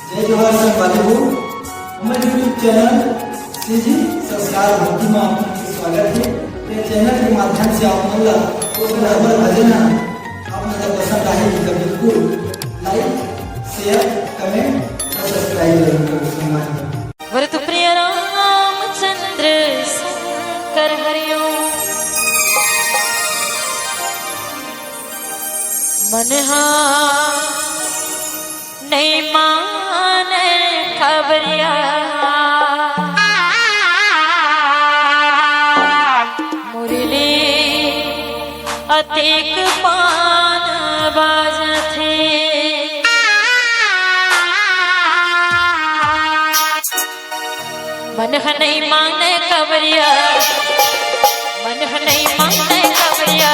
जय जोहार संवादों, हमारे यूट्यूब चैनल सीजी संस्कार भक्ति में आपका स्वागत है। ये चैनल के माध्यम से आप मतलब उस बराबर भजन आप मतलब पसंद आए तो बिल्कुल लाइक शेयर कमेंट और सब्सक्राइब जरूर करें। वरतु प्रिय रामचंद्र शंकर हरिओम। मनहा नहीं माने खबरिया, मुरली अतिक पान बाजथे। मन नहीं माने खबरिया, मन नहीं माने खबरिया,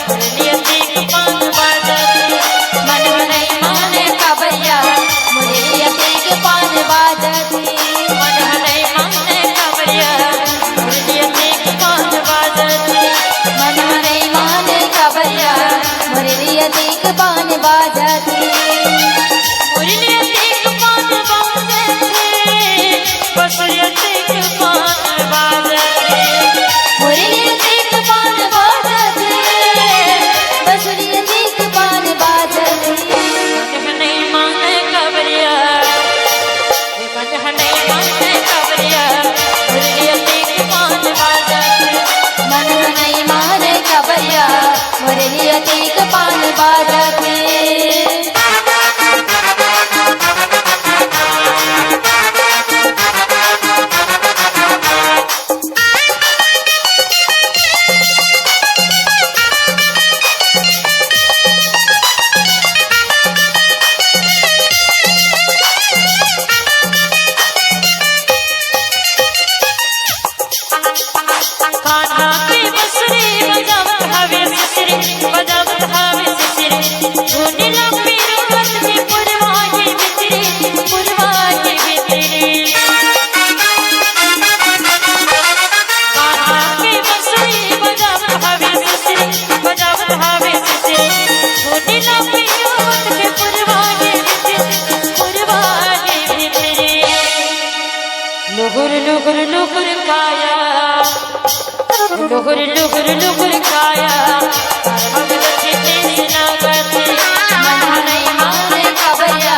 मुरली अतिक पान बाजथे। मन नहीं माने खबरिया, मुरली अतिक पान बाजथे। मन नहीं माने खबरिया, मुरली अतिक पान बाजथे। मन नहीं माने खबरिया, मुरली अतिक पान बाजथे। मुरली अतिक पान बाजथे, बसुरी अतिक पान बाजथे। मुरली अतिक पान बाजथे, बसुरी अतिक पान बाजथे। मन नहीं माने खबरिया, मन नहीं माने खबरिया, मुरली अतिक पान बाजथे। मन नहीं माने खबरिया, मुरली अतिक पान बाजथे। कान्हा की बंसुरी बजावत हवे सिसरी, बजावत हवे सिसरी। धुनी लंबी रोवत की पुरवा की बितरी, पुरवा की बितरी। कान्हा की बंसुरी बजावत हवे सिसरी, बजावत हवे सिसरी। धुनी लंबी रोवत की पुरवा की बितरी, पुरवा की बितरी। लुहुर लुहुर लुहुर काया, लुहुर लुहुर लुहुर काया, भगवती तेरी नागती। मन नहीं माने खबरिया,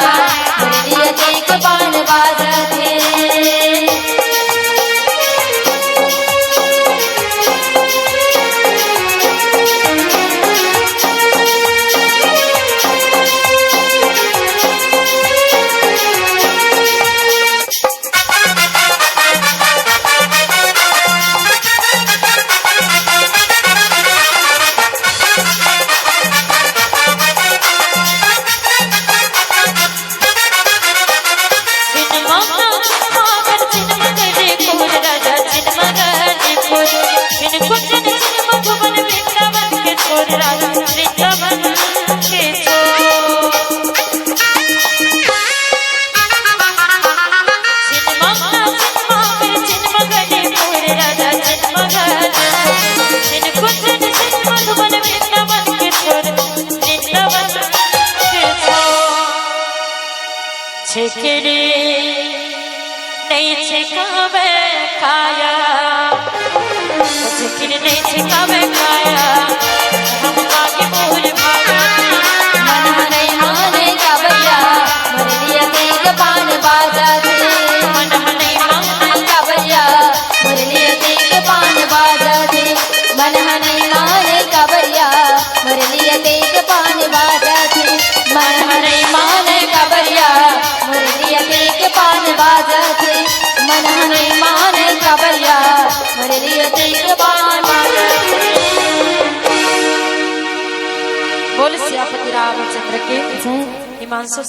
मुरली अतिक पान बाजथे। छिकरी नहीं छिकावे काया, छिकरी नहीं छिकावे काया, हम आगे मोर भागा। मन नहीं माने खबरिया, मुरली अतिक पान बाजथे। मन नहीं माने खबरिया, मुरली अतिक पान बाजथे। मन नहीं माने खबरिया, मुरली अतिक पान बाजथे। मन नहीं माने खबरिया, मुरली अतिक पान बाजथे। मन नहीं माने खबरिया, मुरली अतिक पान बाजथे। बोल सियापति रामचंद्र के जय। हिमांशु।